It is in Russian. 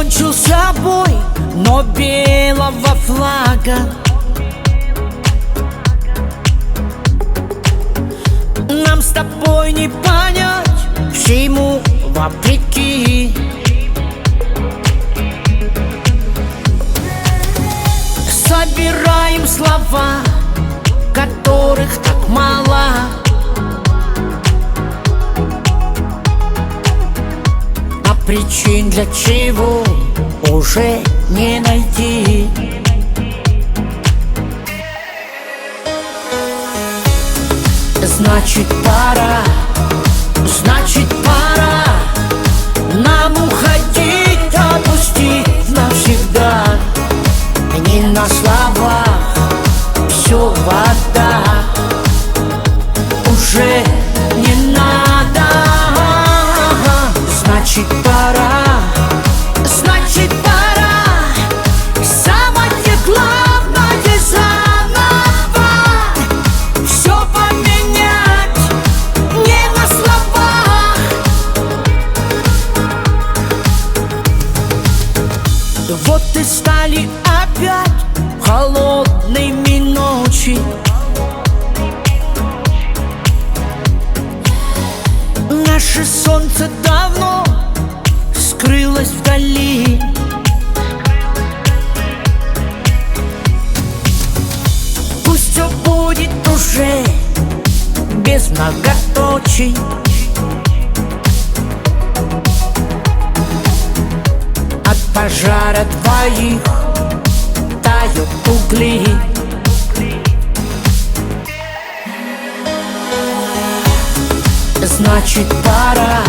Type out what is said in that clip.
Кончился бой, но белого флага нам с тобой не понять, всему вопреки. Собираем слова, которых так мало, а причин для чего уже не найти. Значит пора нам уходить, отпустить навсегда. Не на словах, все вода, уже не надо. Значит пора, самое главное заново все поменять, не на словах. Вот и стали опять холодными ночи. Наше солнце давно скрылось вдали. Пусть все будет уже без многоточий. От пожара твоих тают угли. Значит пора